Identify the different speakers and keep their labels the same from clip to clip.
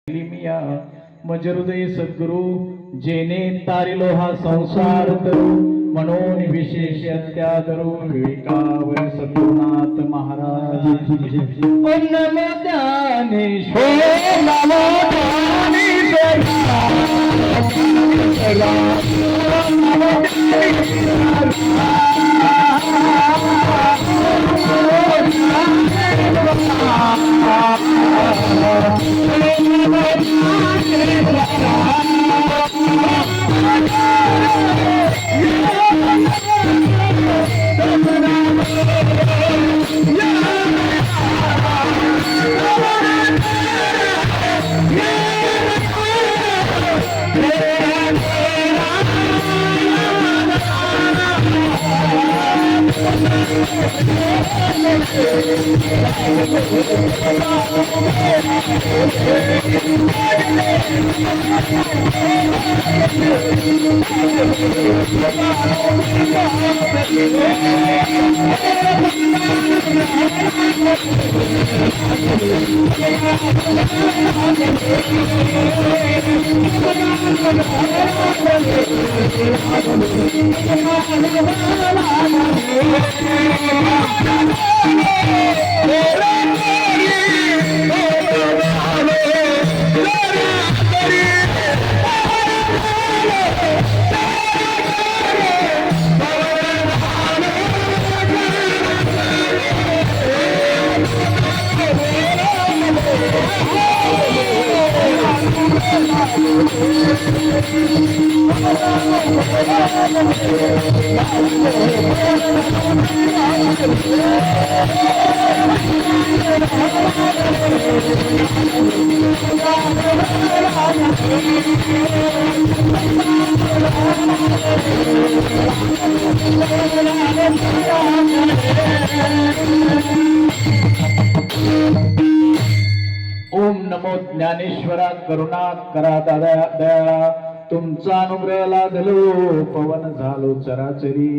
Speaker 1: मिया मज हृदय सद्गुरु जेने तारिलो हा संसार तरू म्हणून विशेष त्यादरू विवेकावर सद्गुरुनाथ महाराज ओम नमो ज्ञानेश्वर नमो ज्ञानेश्वर ओम नमो ज्ञानेश्वरा करुणा करा दयाळा तुमचा अनुग्रह लादलो पवन झालो चराचरी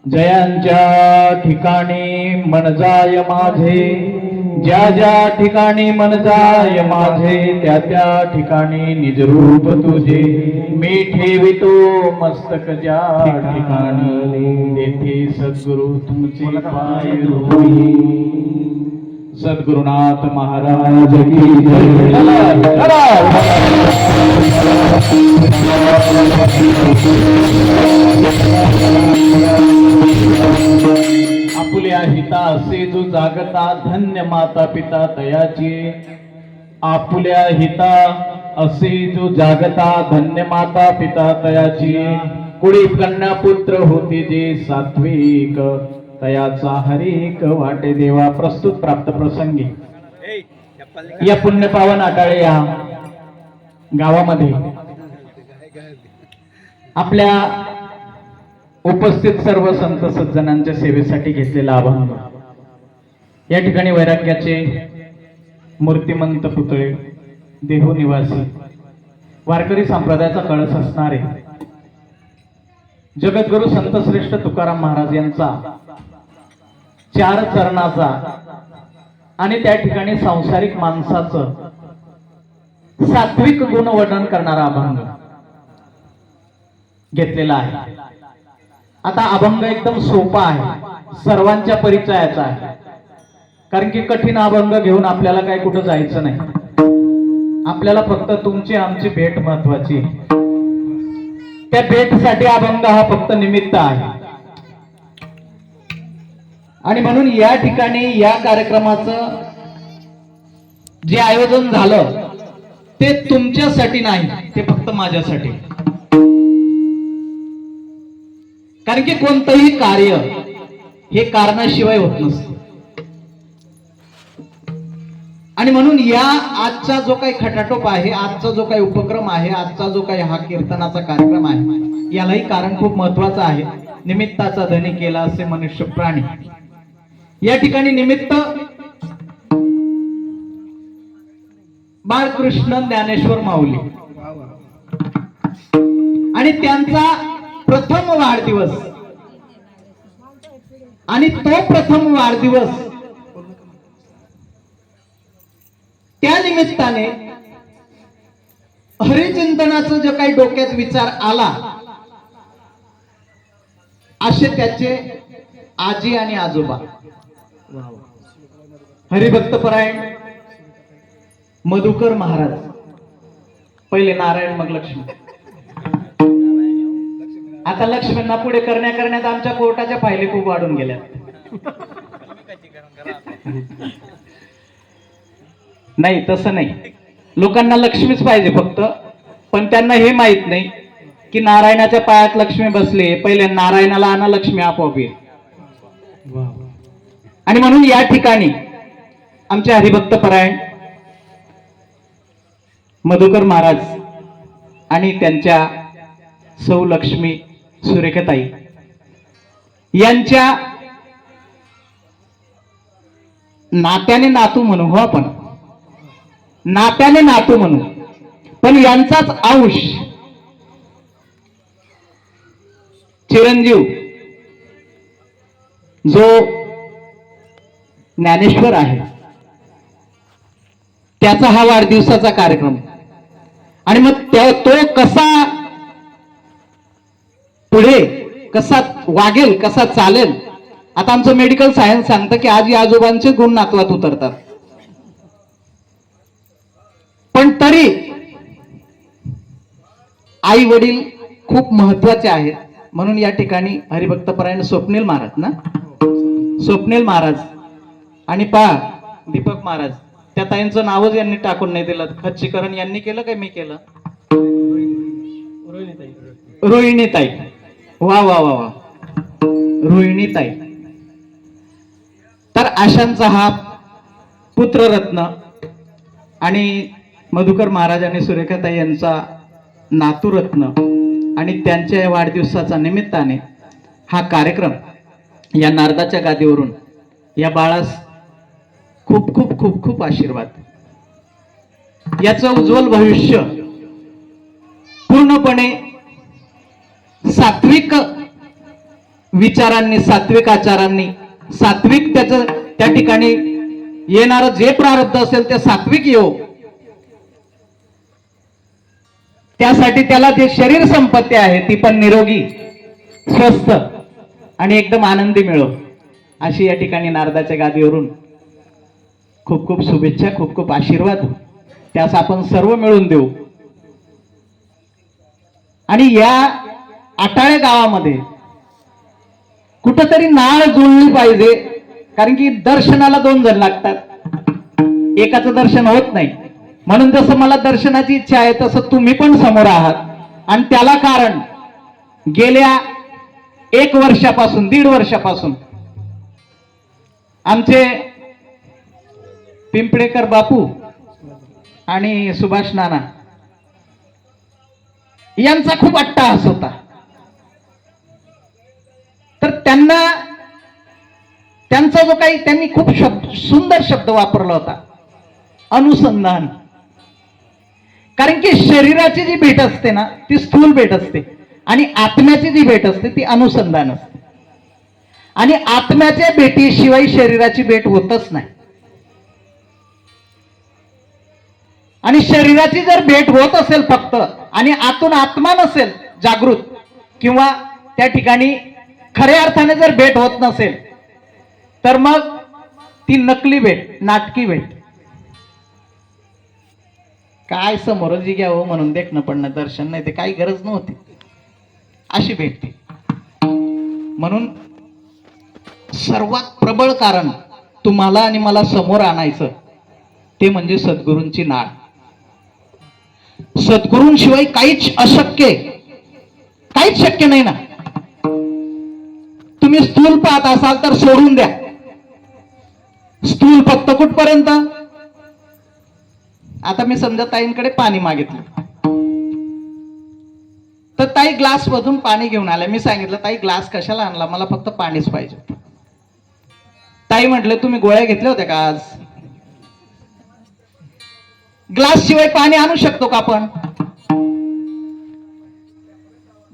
Speaker 1: जयांच्या ठिकाणी मन जाय माझे ज्या ज्या ठिकाणी मन जाय माझे त्या त्या ठिकाणी निज रूप तुझे मी ठेवितो मस्तक ज्या ठिकाणी तेथे सद्गुरु तुमचे पाय रोई सद्गुरुनाथ महाराज की आपुल्या हिता असे जो जागता धन्य माता पिता तयाची आपुल्या हिता असे जो जागता धन्य माता पिता तयाची कुडी कन्या पुत्र होते जे सात्विक तयाचा हरिक वाटे देवा प्रस्तुत प्राप्त प्रसंगी या पुण्य पावन आटाळे या गावामध्ये आपल्या उपस्थित सर्व संत सज्जनांच्या सेवेसाठी घेतलेला अभंग या ठिकाणी वैराग्याचे मूर्तिमंत पुतळे देहू निवासी वारकरी संप्रदायाचा कळस असणारे जगद्गुरु संत श्रेष्ठ तुकाराम महाराज यांचा चार चरणाचा आणि त्या ठिकाणी सांसारिक माणसाचं सात्विक गुण वर्णन करणारा अभंग घेतलेला आहे. आता अभंग एकदम सोपा आहे, सर्वांच्या परिचयाचा आहे, कारण की कठीण अभंग घेऊन आपल्याला काय कुठं जायचं नाही. आपल्याला फक्त तुमची आमची भेट महत्वाची. त्या भेटसाठी अभंग हा फक्त निमित्त आहे. आणि म्हणून या ठिकाणी या कार्यक्रमाचं जे आयोजन झालं ते तुमच्यासाठी नाही, ते फक्त माझ्यासाठी. कारण की कोणतंही कार्य हे कारणाशिवाय होत नसतं. आणि म्हणून या आजचा जो काही खटाटोप आहे, आजचा जो काही उपक्रम आहे, आजचा जो काही हा कीर्तनाचा कार्यक्रम आहे, यालाही कारण खूप महत्वाचं आहे. निमित्ताचा धनी केला असे मनुष्य प्राणी. या ठिकाणी निमित्त बाळकृष्ण ज्ञानेश्वर माऊली आणि त्यांचा प्रथम वाढदिवस आणि तो प्रथम वाढदिवस
Speaker 2: त्या निमित्ताने हरिचिंतनाचं जे काही डोक्यात विचार आला असे त्याचे आजी आणि आजोबा हरिभक्तपरायण मधुकर महाराज, पहिले नारायण मग लक्ष्मी. आता लक्ष्मींना पुढे करण्यात आमच्या कोर्टाच्या फायली खूप वाढून गेल्या. नाही तसं नाही, लोकांना लक्ष्मीच पाहिजे फक्त, पण त्यांना हे माहित नाही की नारायणाच्या पायात लक्ष्मी बसले, पहिले नारायणाला आणा, लक्ष्मी आपोआप येईल. आणि म्हणून या ठिकाणी आमचे हरिभक्तपरायण मधुकर महाराज आणि त्यांच्या सौ लक्ष्मी सुरेखाताई यांच्या नात्याने नातू म्हणू, हो आपण नात्याने नातू म्हणू, पण यांचाच अंश चिरंजीव जो ज्ञानेश्वर आहे त्याचा हा वाढदिवसाचा कार्यक्रम. आणि मग तो कसा पुढे कसा वागेल, कसा चालेल. आता आमचं मेडिकल सायन्स सांगतं की आजी आजोबांचे गुण नातवात उतरतात, पण तरी आई वडील खूप महत्वाचे आहेत. म्हणून या ठिकाणी हरिभक्तपरायण स्वप्नील महाराज ना, स्वप्नील महाराज आणि दीपक महाराज, त्या ताईंचं नावच यांनी टाकून नाही दिलं. खच्चीकरण यांनी केलं काय मी केलं? रोहिणीताई, वा वा वा वा, रोहिणीताई. तर अशांचा हा पुत्ररत्न आणि मधुकर महाराज आणि सुरेखाताई यांचा नातूरत्न, आणि त्यांच्या या वाढदिवसाच्या निमित्ताने हा कार्यक्रम या नारदाच्या गादीवरून या बाळास खूप खूप खूप खूप आशीर्वाद. याचं उज्ज्वल भविष्य पूर्णपणे सात्विक विचारांनी, सात्विक आचारांनी, सात्विक त्याचं त्या ठिकाणी येणारं जे प्रारब्ध असेल ते सात्विक येऊ, त्यासाठी त्याला जे शरीर संपत्ती आहे ती पण निरोगी, स्वस्थ आणि एकदम आनंदी मिळो, अशी या ठिकाणी नारदाच्या गादीवरून खूप खूप शुभेच्छा, खूप खूप आशीर्वाद त्यास आपण सर्व मिळून देऊ. आणि या आटाळे गावामध्ये कुठंतरी नाळ जुळली पाहिजे, कारण की दर्शनाला 2 जण लागतात, एकाचं दर्शन होत नाही. म्हणून जसं मला दर्शनाची इच्छा आहे तसं तुम्ही पण समोर आहात. आणि त्याला कारण गेल्या 1 वर्षापासून, 1.5 वर्षापासून आमचे पिंपळेकर बापू आणि सुभाष नाना यांचा खूप अट्टाहास होता. तर त्यांचा जो काही त्यांनी खूप सुंदर शब्द वापरला होता, अनुसंधान. कारण की शरीराची जी भेट असते ना ती स्थूल भेट असते, आणि आत्म्याची जी भेट असते ती अनुसंधान असते. आणि आत्म्याच्या भेटीशिवाय शरीराची भेट होतच नाही. आणि शरीराची जर भेट होत असेल फक्त, आणि आतून आत्मा नसेल जागृत, किंवा त्या ठिकाणी खऱ्या अर्थाने जर भेट होत नसेल, तर मग ती नकली भेट, नाटकी भेट. काय समोर जी घ्यावं म्हणून देखणं पडणं दर्शन नाही, ते काही गरज नव्हती, अशी भेटते. म्हणून सर्वात प्रबळ कारण तुम्हाला आणि मला समोर आणायचं ते म्हणजे सद्गुरूंची नाळ. सद्गुरूंशिवाय काहीच अशक्य, काहीच शक्य नाही ना. तुम्ही स्थूल पाहत असाल तर सोडून द्या. स्थूल फक्त कुठपर्यंत? आता मी समजा ताईंकडे पाणी मागितलं, तर ताई ग्लास मधून पाणी घेऊन आल्या. मी सांगितलं ताई ग्लास कशाला आणला, मला फक्त पाणीच पाहिजे. ताई म्हटले तुम्ही गोळ्या घेतल्या होत्या का आज? ग्लास शिवाय पाणी आणू शकतो का आपण?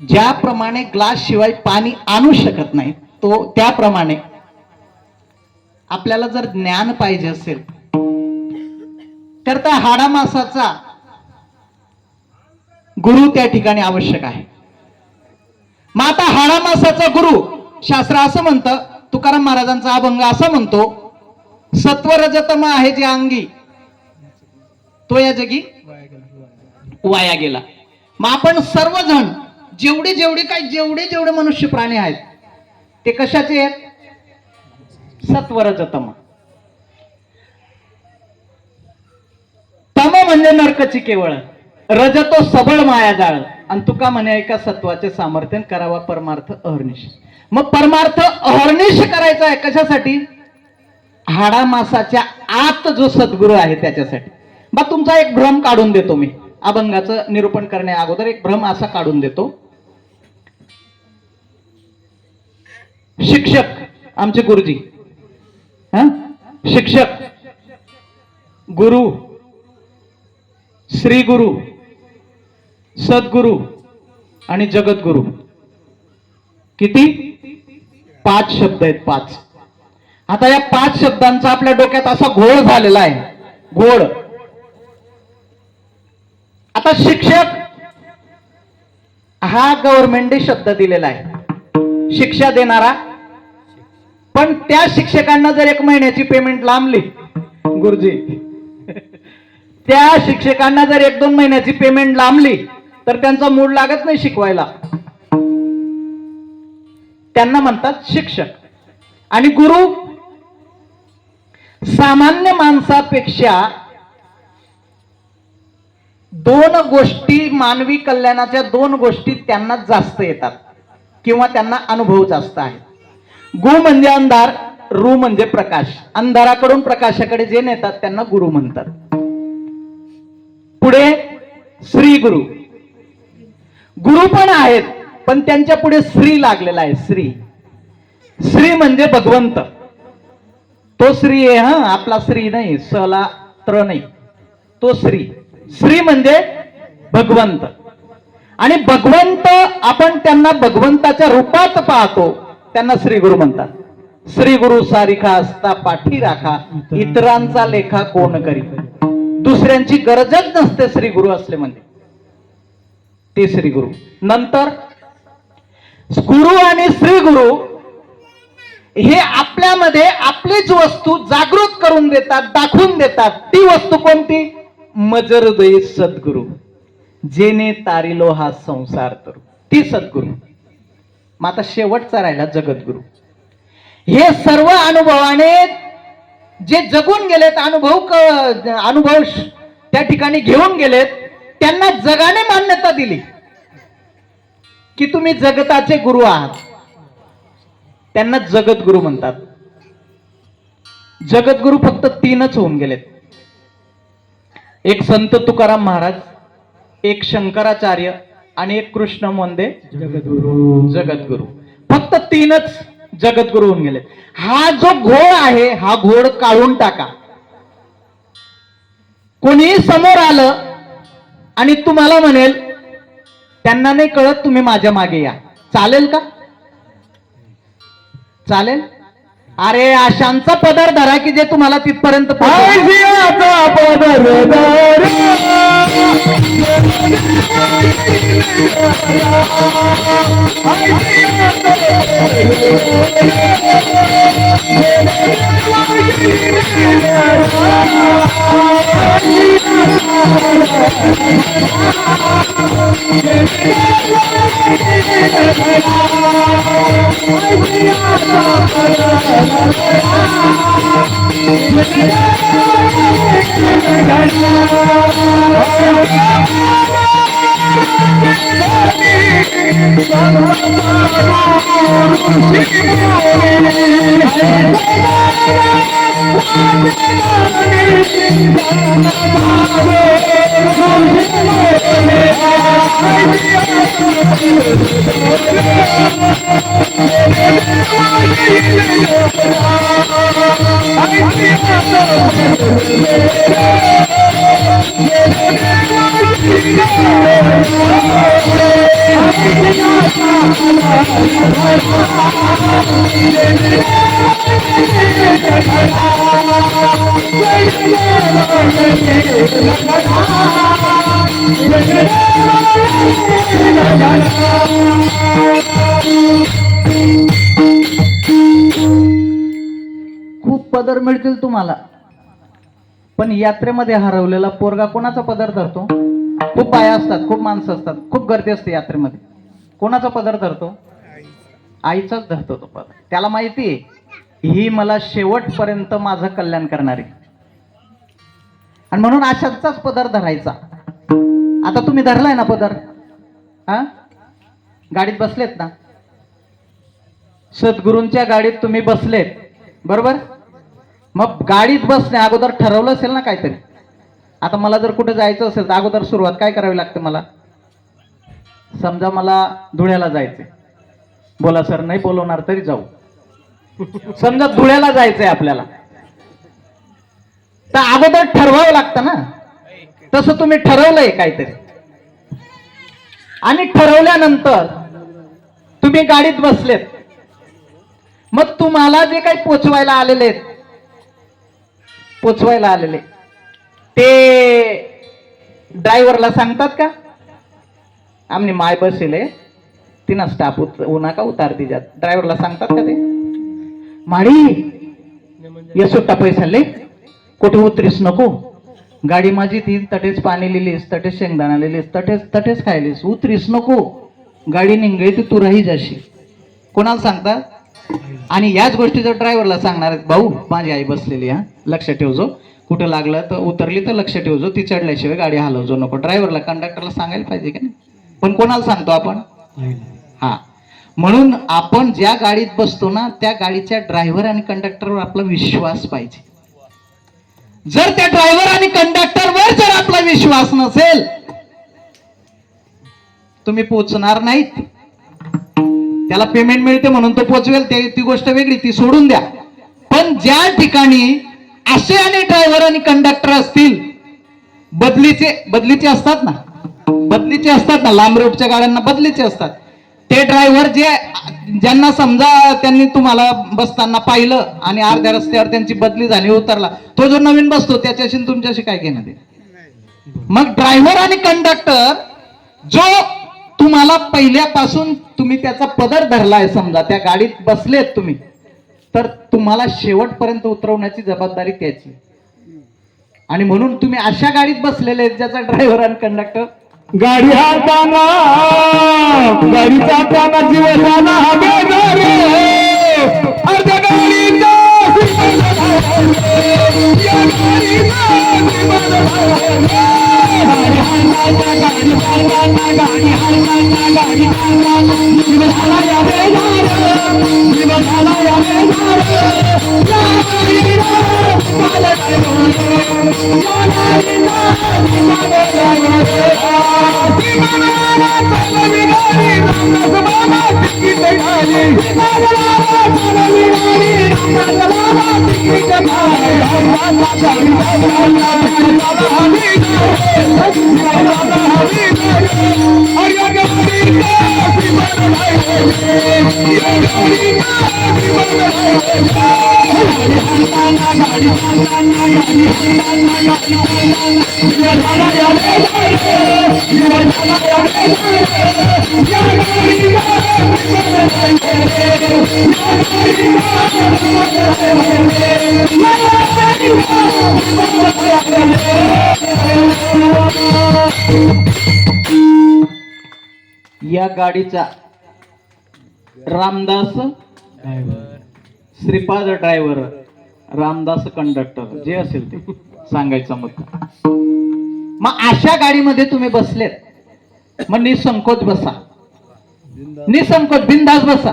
Speaker 2: ज्याप्रमाणे ग्लास शिवाय पाणी आणू शकत नाही, तो त्याप्रमाणे आपल्याला जर ज्ञान पाहिजे असेल तर त्या हाडामासाचा गुरु त्या ठिकाणी आवश्यक आहे. मग आता हाडामासाचा गुरु शास्त्र असं म्हणतं, तुकाराम महाराजांचा अभंग असा म्हणतो, सत्वरजतम आहे जे अंगी तो या जगी वाया गेला. मग आपण सर्वजण जेवढे जेवढे मनुष्य प्राणी आहेत ते कशाचे आहेत? सत्वरजतम. तम म्हणजे नरकची केवळ, रजतो सबळ माया जाळ, आणि तुका म्हणे एका सत्वाचे सामर्थ्य करावा परमार्थ अहर्निश. मग परमार्थ अहर्निश करायचा आहे कशासाठी? हाडामासाच्या आत जो सद्गुरू आहे त्याच्यासाठी. मग तुमचा एक भ्रम काढून देतो मी, अभंगाचं निरूपण करण्या अगोदर एक भ्रम असा काढून देतो. शिक्षक आमचे गुरुजी, शिक्षक, गुरु, श्री गुरु, सद्गुरु आणि जगद्गुरु, किती? 5 शब्द आहेत, 5. आता या 5 शब्दांचा आपल्या डोक्यात असा घोळ झालेला आहे, घोळ. आता शिक्षक हा गव्हर्नमेंटने शब्द दिलेला आहे, शिक्षा देणारा. पण त्या शिक्षकांना जर 1 महिन्याची पेमेंट लांबली, गुरुजी, त्या शिक्षकांना जर 1-2 महिन्याची पेमेंट लांबली तर त्यांचा मूड लागत नाही शिकवायला. त्यांना म्हणतात शिक्षक. आणि गुरु सामान्य माणसापेक्षा 2 गोष्टी, मानवी कल्याणाच्या 2 गोष्टी त्यांना जास्त येतात किंवा त्यांना अनुभव जास्त आहे. गु म्हणजे अंधार, रु म्हणजे प्रकाश. अंधाराकडून प्रकाशाकडे जे नेतात त्यांना गुरु म्हणतात. पुढे श्री गुरु. गुरु पण आहेत पण त्यांच्या पुढे श्री लागलेला आहे. श्री, श्री म्हणजे भगवंत. तो श्री आहे, हा आपला श्री नाही, सला त्र नाही, तो श्री. श्री म्हणजे भगवंत. आणि भगवंत आपण त्यांना भगवंताच्या रूपात पाहतो, त्यांना श्री गुरु म्हणतात. श्री गुरु सारिखा असता पाठी राखा, इतरांचा लेखा कोण करी. दुसऱ्यांची गरजच नसते श्री गुरु असले म्हणजे, ते श्री गुरु. नंतर गुरु आणि श्री गुरु हे आपल्यामध्ये आपलीच वस्तू जागृत करून देतात, दाखवून देतात. ती वस्तू कोणती? मजहृदयी सद्गुरु, जेने तारिलो हा संसार तरू, ती सद्गुरु. मग आता शेवटचा राहिला जगद्गुरु. हे सर्व अनुभवाने जे जगून गेलेत, अनुभव त्या ठिकाणी घेऊन गेलेत, त्यांना जगाने मान्यता दिली की तुम्ही जगताचे गुरु आहात. त्यांना जगद्गुरु म्हणतात. जगद्गुरु फक्त 3च होऊन गेलेत. एक संत तुकाराम महाराज, एक शंकराचार्य आणि एक कृष्ण मोंदे जगद्गुरु. फक्त 3च जगद्गुरु होऊन गेलेत. हा जो घोळ आहे हा घोळ काढून टाका. कोणी समोर आलं आणि तुम्हाला म्हणेल त्यांना नाही कळत, तुम्ही माझ्या मागे या, चालेल का? चालेल? अरे आशांचा पदर धरा की जे तुम्हाला तिथपर्यंत खूप पदर मिळतील तुम्हाला, पण यात्रेमध्ये हरवलेला पोरगा कोणाचा पदर धरतो? खूप बाया असतात, खूप माणसं असतात, खूप गर्दी असते यात्रेमध्ये. कोणाचा पदर धरतो? आईचाच धरतो तो पदर. त्याला माहिती आहे ही मला शेवटपर्यंत माझं कल्याण करणारी, आणि म्हणून अशाचाच पदर धरायचा. आता तुम्ही धरलाय ना पदर, हा? गाडीत बसलेत ना, सद्गुरूंच्या गाडीत तुम्ही बसलेत, बरोबर? मग गाडीत बसणे अगोदर ठरवलं असेल ना काहीतरी. आता मला जर कुठे जायचं असेल तर अगोदर सुरुवात काय करावी लागते मला? समजा मला धुळ्याला जायचंय, बोला सर नाही बोलवणार तरी जाऊ. समजा धुळ्याला जायचंय आपल्याला, तर अगोदर ठरवावं लागतं ना. तसं तुम्ही ठरवलंय काहीतरी, आणि ठरवल्यानंतर तुम्ही गाडीत बसलेत. मग तुम्हाला जे काही पोचवायला आलेले ते ड्रायव्हरला सांगतात का आमनी माय बसेले तिना स्टाफ नका उतार तिच्यात? ड्रायव्हरला सांगतात का ते? माडी ये सुट्टा पैसा ले, कुठे उतरीस नको, गाडी माझी ती तटेच पाणी लिहिलीस, तटेच शेंगदाणा लिहिलीस, तटेच खायलीस, उतरीस नको, गाडी निघे ती तू राही जाशी. कोणाला सांगतात? आणि याच गोष्टी जर ड्रायव्हरला सांगणार आहेत, भाऊ माझी आई बसलेली, हा लक्ष ठेवजो, कुठं लागलं तर उतरली तर लक्ष ठेवजो, ती चढल्याशिवाय गाडी हलवजो नको. ड्रायव्हरला कंडक्टरला सांगायला पाहिजे का नाही? पण कोणाला सांगतो आपण? हा. म्हणून आपण ज्या गाडीत बसतो ना त्या गाडीच्या ड्रायव्हर आणि कंडक्टरवर आपला विश्वास पाहिजे. जर त्या ड्रायव्हर आणि कंडक्टरवर जर आपला विश्वास नसेल, तुम्ही पोचणार नाहीत. त्याला पेमेंट मिळते म्हणून तो पोचवेल, ती गोष्ट वेगळी, ती सोडून द्या. पण ज्या ठिकाणी असे अनेक ड्रायव्हर आणि कंडक्टर असतील, बदलीचे असतात ना, लांब रूटच्या गाड्यांना बदलीचे असतात, ते ड्रायव्हर ज्यांना समजा त्यांनी तुम्हाला बसताना पाहिलं आणि अर्ध्या रस्त्यावर त्यांची बदली झाली, उतरला, तो जो नवीन बसतो त्याच्याशी तुमच्याशी काय घेणं ते? मग ड्रायव्हर आणि कंडक्टर जो तुम्हाला पहिल्यापासून तुम्ही त्याचा पदर धरलाय, समजा त्या गाडीत बसलेत तुम्ही, तर तुम्हाला शेवटपर्यंत उतरवण्याची जबाबदारी त्याची. आणि म्हणून तुम्ही अशा गाडीत बसलेले आहेत ज्याचा ड्रायव्हर आणि कंडक्टर
Speaker 1: गाडी हाताना, गाडी चालताना जीव जाना अर्ध्या गाडीचा या गाडीचा रामदास श्रीपाद ड्रायव्हर, रामदास कंडक्टर, जे असेल ते सांगायचं मुद्दा. मग अशा गाडीमध्ये तुम्ही बसलेत, मग निसंकोच बसा, निसंकोच बिनधास्त बसा.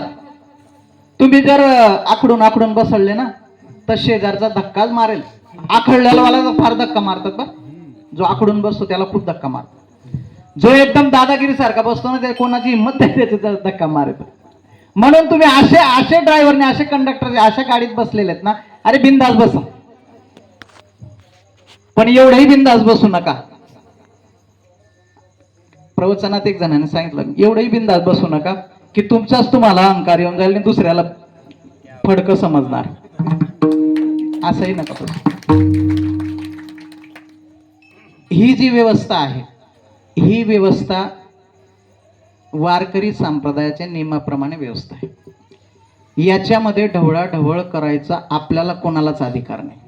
Speaker 1: तुम्ही जर आखडून बसवले ना तर शेजारचा धक्काच मारेल. आखडलेला वाला फार धक्का मारतात बा, जो आखडून बसतो त्याला खूप धक्का मारतात. जो एकदम दादागिरी सारखा बसतो ना त्या कोणाची हिंमत नाही त्याचा धक्का मारत. म्हणून तुम्ही असे ड्रायव्हरने, असे कंडक्टर अशा गाडीत बसलेले आहेत ना, अरे बिनधास्त बसा, पण एवढंही बिनधास्त बसू नका. प्रवचनात एक जणांनी सांगितलं, एवढंही बिनधास्त बसू नका की तुमचाच तुम्हाला अहंकार येऊन जाईल आणि दुसऱ्याला फडकं समजणार. असंही नका बसू.
Speaker 2: ही जी व्यवस्था आहे, ही व्यवस्था वारकरी संप्रदायाच्या नियमाप्रमाणे व्यवस्था आहे. याच्यामध्ये ढवळाढवळ करायचा आपल्याला कोणालाच अधिकार नाही.